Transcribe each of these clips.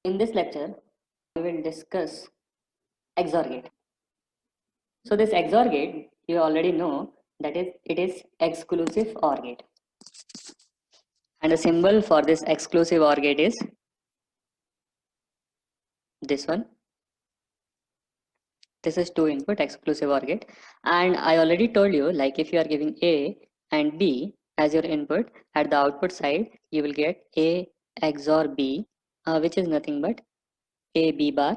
In this lecture, we will discuss XOR gate. So this XOR gate, you already know that it is exclusive OR gate. And the symbol for this exclusive OR gate is this one. This is two input exclusive OR gate. And I already told you, like if you are giving A and B as your input, at the output side, you will get A XOR B, which is nothing but A B bar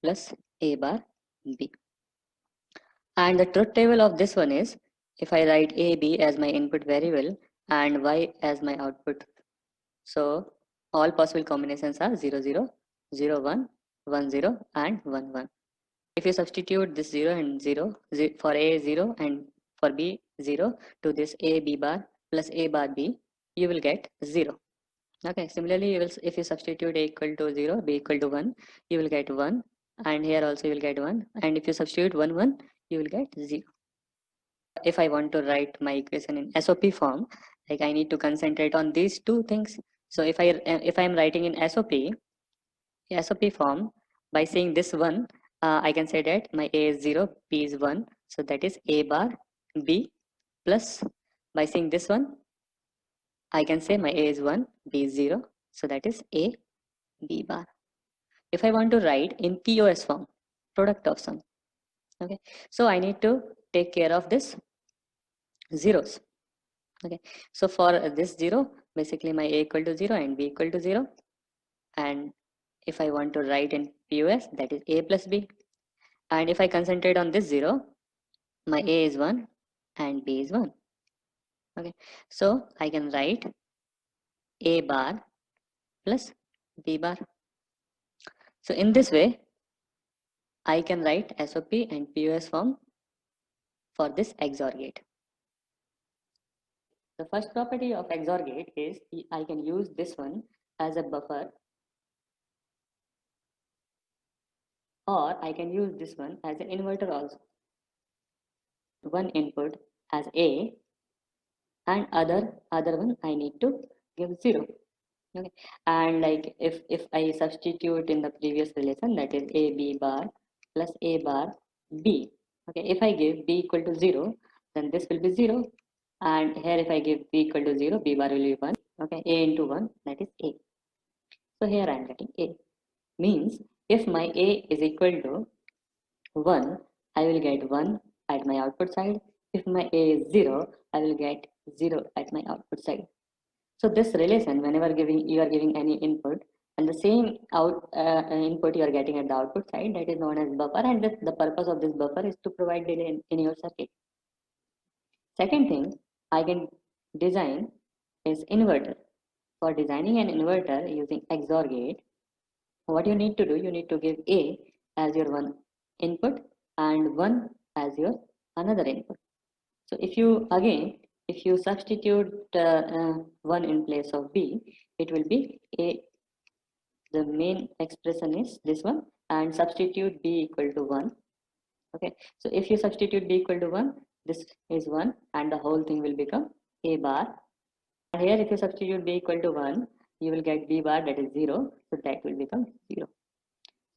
plus A bar B. And the truth table of this one is, if I write A, B as my input variable and Y as my output, so all possible combinations are 0, 0, 0, 1, 1, 0 and 1, 1. If you substitute this 0 and 0, for A 0 and for B 0 to this A, B bar plus A bar B, you will get 0. Okay, similarly, if you substitute A equal to 0, B equal to 1, you will get 1, and here also you will get 1, and if you substitute 1, 1, you will get 0. If I want to write my equation in SOP form, like I need to concentrate on these two things. So if I'm writing in SOP form, by saying this one, I can say that my A is 0, B is 1, so that is A bar B plus, by saying this one, I can say my A is 1, B is 0, so that is A B bar. If I want to write in POS form, product of sum, okay, so I need to take care of this zeros. Okay, so for this 0, basically my A equal to 0 and B equal to 0, and if I want to write in POS, that is A plus B, and if I concentrate on this 0, my A is 1 and B is 1. Okay, so I can write A bar plus B bar. So in this way, I can write SOP and POS form for this XOR gate. The first property of XOR gate is I can use this one as a buffer, or I can use this one as an inverter also. One input as A and other one I need to give 0. Okay, and like if I substitute in the previous relation, that is A B bar plus A bar B. Okay, if I give B equal to 0, then this will be 0, and here if I give B equal to 0, B bar will be 1. Okay, A into 1, that is A. So here I am getting A. Means if my A is equal to 1, I will get 1 at my output side. If my A is 0, I will get 0 at my output side. So this relation, whenever you are giving any input, and the same input you are getting at the output side, that is known as buffer, and the purpose of this buffer is to provide delay in your circuit. Second thing I can design is inverter. For designing an inverter using XOR gate, what you need to do, you need to give A as your one input and 1 as your another input. So if you substitute 1 in place of B, it will be A. The main expression is this one, and substitute B equal to 1. Okay, so if you substitute B equal to 1, this is 1 and the whole thing will become A bar. And here if you substitute B equal to 1, you will get B bar, that is 0, so that will become 0.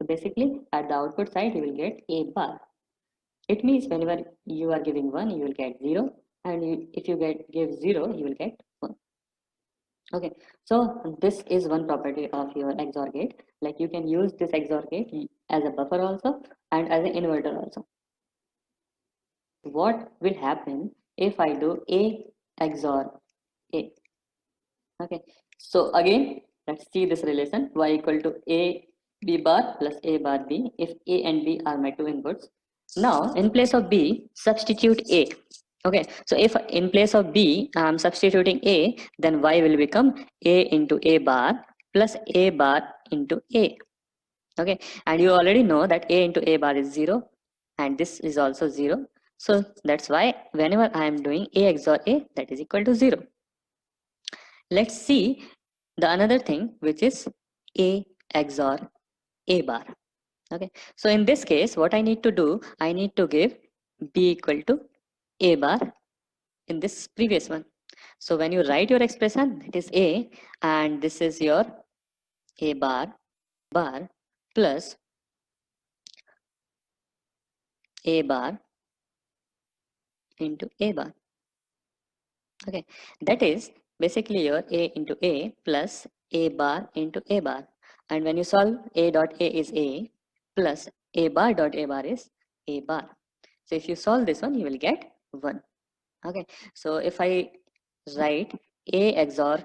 So basically at the output side you will get A bar. It means whenever you are giving 1, you will get 0, and if you give 0, you will get 1. Okay, so this is one property of your XOR gate. Like you can use this XOR gate as a buffer also and as an inverter also. What will happen if I do A XOR A? Okay, so again, let's see this relation y equal to A B bar plus A bar B if A and B are my two inputs. Now in place of B, substitute A. Okay, so if in place of B I am substituting A, then Y will become A into A bar plus A bar into A. Okay, and you already know that A into A bar is 0 and this is also 0. So that's why whenever I am doing A XOR A, that is equal to 0. Let's see the another thing, which is A XOR A bar. Okay, so in this case, what I need to do, I need to give B equal to A bar in this previous one. So when you write your expression, it is A and this is your A bar. bar plus a bar into a bar. Okay, that is basically your a into a plus a bar into a bar. And when you solve, a dot a is a plus a bar dot a bar is a bar. So if you solve this one, you will get 1. Okay, so if I write a XOR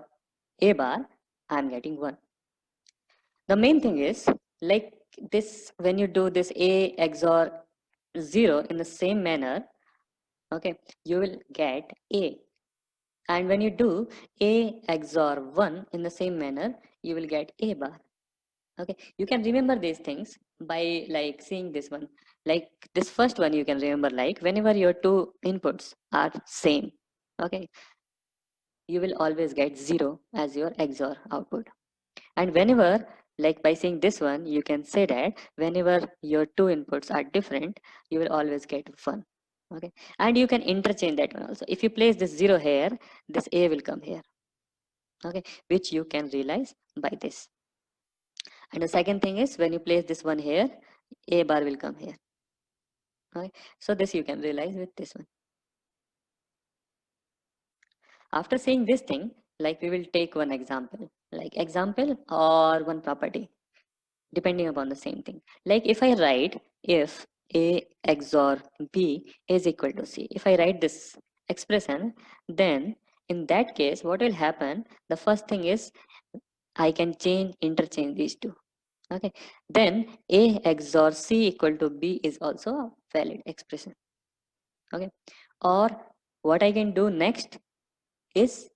a bar, I'm getting 1. The main thing is, like this, when you do this a XOR 0 in the same manner, okay, you will get a. And when you do a XOR 1 in the same manner, you will get a bar. Okay, you can remember these things by like seeing this one. Like this first one, you can remember like whenever your two inputs are same, okay, you will always get 0 as your XOR output. And whenever, like by saying this one, you can say that whenever your two inputs are different, you will always get 1. Okay, and you can interchange that one also. If you place this 0 here, this a will come here. Okay, which you can realize by this. And the second thing is when you place this one here, a bar will come here. Okay, so this you can realize with this one. After saying this thing, like we will take one example, like example or one property, depending upon the same thing. Like if I write if a XOR b is equal to c, if I write this expression, then in that case, what will happen? The first thing is I can interchange these two. Okay, then a XOR c equal to b is also a valid expression. Okay, or what I can do next is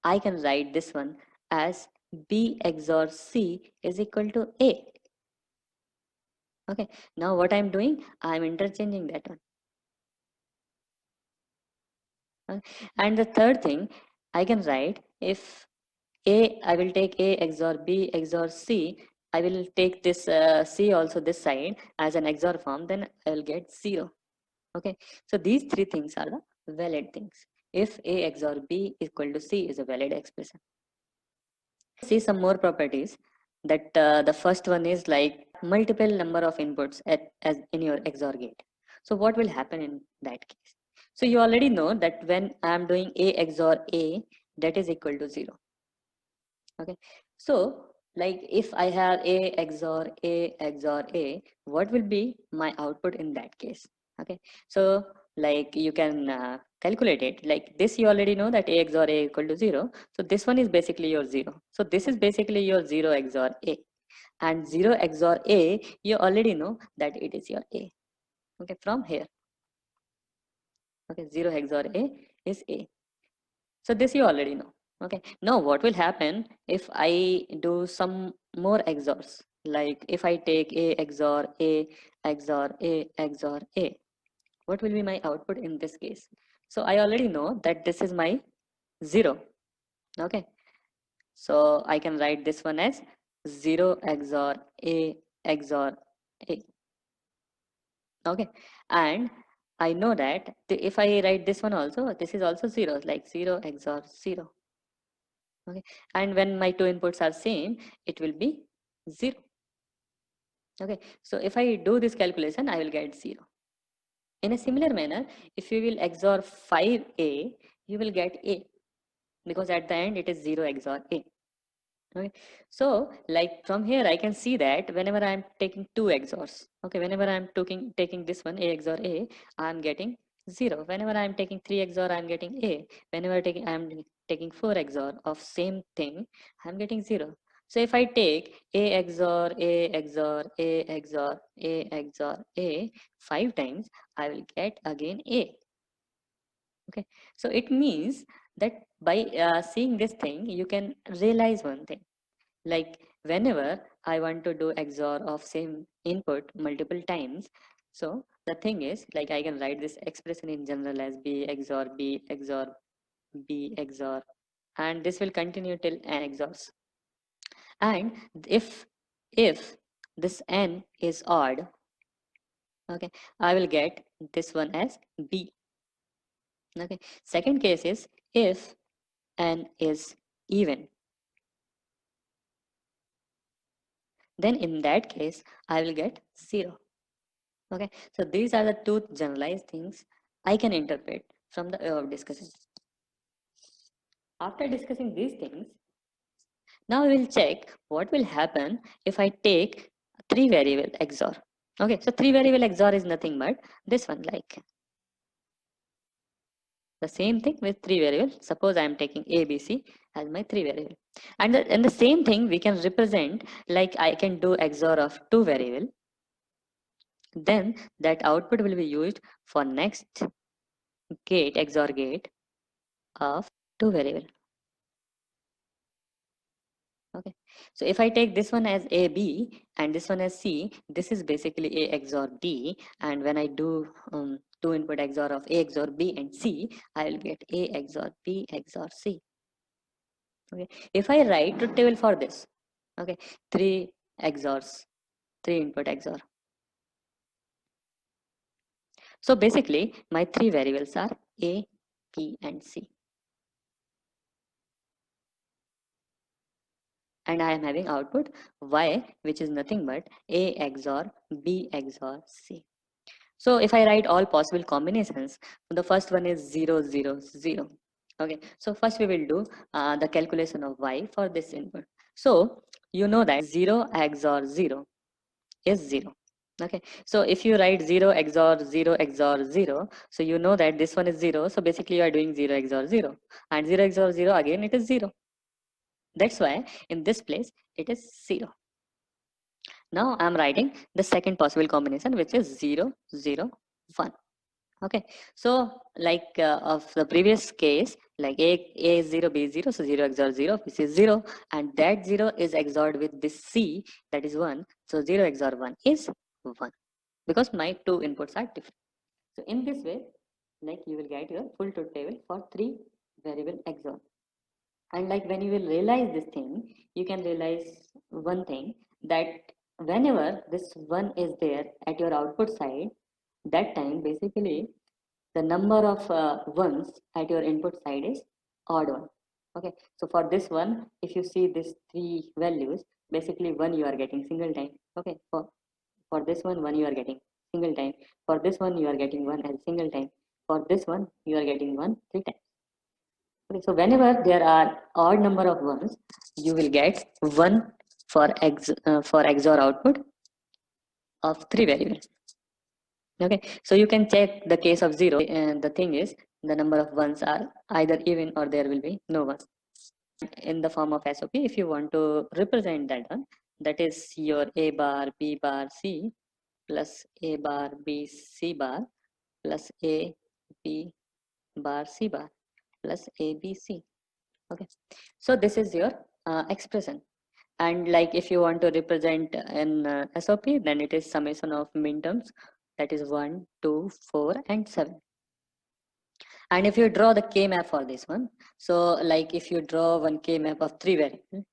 I can write this one as b XOR c is equal to a. Okay, now what I'm doing, I'm interchanging that one. And the third thing, I can write if I will take a XOR b XOR c, I will take this c also this side as an XOR form, then I will get 0. Okay, so these three things are the valid things. If a XOR b equal to c is a valid expression. See some more properties that the first one is like multiple number of inputs as in your XOR gate. So what will happen in that case? So you already know that when I am doing a XOR a, that is equal to 0. Okay, so like if I have a XOR a, what will be my output in that case? Okay, so like you can calculate it like this. You already know that a XOR a equal to 0, so this one is basically your 0, so this is basically your 0 XOR a, and 0 XOR a, you already know that it is your a. Okay, from here, okay, 0 XOR a is a, so this you already know. Okay, now what will happen if I do some more XORs? Like if I take a XOR a XOR a XOR a, what will be my output in this case? So I already know that this is my 0. Okay, so I can write this one as 0 XOR a XOR a. Okay, and I know that if I write this one also, this is also 0, like 0 XOR 0. Okay, and when my two inputs are same, it will be 0. Okay, so if I do this calculation, I will get 0. In a similar manner, if you will XOR 5a, you will get a, because at the end it is 0 XOR a. Okay, so like from here I can see that whenever I am taking two XORs, okay, whenever I am taking this one a XOR a, I am getting 0. Whenever I am taking 3 XOR, I am getting a. Whenever I am taking 4 XOR of same thing, I am getting 0. So if I take a XOR a XOR a XOR a XOR a 5 times, I will get again a. Okay, so it means that by seeing this thing, you can realize one thing. Like whenever I want to do XOR of same input multiple times, so the thing is like I can write this expression in general as b XOR b XOR b XOR, and this will continue till n XORs. And if this n is odd, okay, I will get this one as b. Okay, second case is if n is even. then in that case I will get 0. Okay, so these are the two generalized things I can interpret from the above discussion. After discussing these things, now we will check what will happen if I take 3 variable XOR. Okay, so 3 variable XOR is nothing but this one, like the same thing with 3 variable. Suppose I am taking A, B, C as my 3 variable. And the same thing we can represent, like I can do XOR of 2 variable. Then that output will be used for next gate, XOR gate of 2 variable. Okay, so if I take this one as A, B and this one as C, this is basically A XOR D, and when I do 2 input XOR of A XOR B and C, I will get A XOR B XOR C. Okay, if I write truth table for this, okay, 3 XORs, 3 input XOR. So basically my 3 variables are A, B and C. And I am having output Y, which is nothing but A XOR B XOR C. So if I write all possible combinations, the first one is 0, 0, 0. Okay, so first we will do the calculation of Y for this input. So you know that 0 XOR 0 is 0. Okay, so if you write 0 XOR 0 XOR 0, so you know that this one is 0. So basically you are doing 0 XOR 0, and 0 XOR 0 again it is 0. That's why in this place it is 0. Now I'm writing the second possible combination, which is 0, 0, 1. Okay, so like of the previous case, like A is 0, B is 0, so 0 XOR 0, which is 0, and that 0 is XORed with this C, that is 1. So 0 XOR 1 is 1, because my two inputs are different. So in this way, like you will get your full truth table for 3 variable XOR. And like when you will realize this thing, you can realize one thing, that whenever this 1 is there at your output side, that time basically the number of ones at your input side is odd one. Okay, so for this one, if you see these 3 values, basically 1 you are getting single time. Okay, for this one you are getting single time. For this one you are getting 1 as single time. For this one you are getting 1 3 times. Okay, so whenever there are odd number of ones, you will get 1 for XOR output of 3 variables. Okay, so you can check the case of 0, and the thing is the number of ones are either even or there will be no one. In the form of SOP, if you want to represent that one, that is your A bar B bar C plus A bar B C bar plus A B bar C bar plus A B C. Okay, so this is your expression. And like if you want to represent in SOP, then it is summation of minterms, that is 1, 2, 4 and 7. And if you draw the K map for this one, so like if you draw one K map of 3 variables,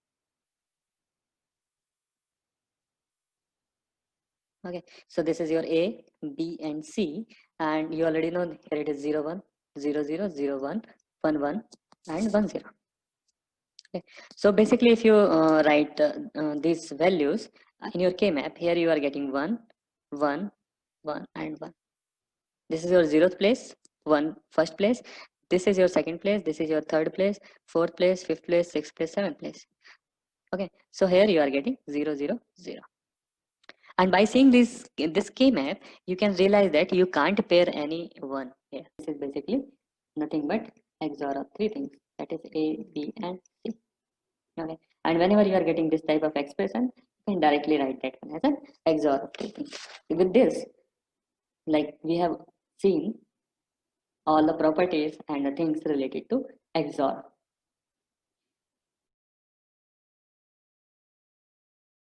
okay, so this is your A, B and C, and you already know here it is 0, 1, 0, 0, 0, 1, 1, 1 and 1, 0. Okay, so basically if you write these values in your K map, here you are getting 1, 1, 1 and 1. This is your 0th place, 1 first place. This is your second place, this is your third place, fourth place, fifth place, sixth place, seventh place. Okay, so here you are getting 0, 0, 0. And by seeing this K map, you can realize that you can't pair any one here. This is basically nothing but XOR of 3 things, that is A, B and C. Okay, and whenever you are getting this type of expression, you can directly write that one as an XOR of 3 things. With this, like we have seen all the properties and the things related to XOR.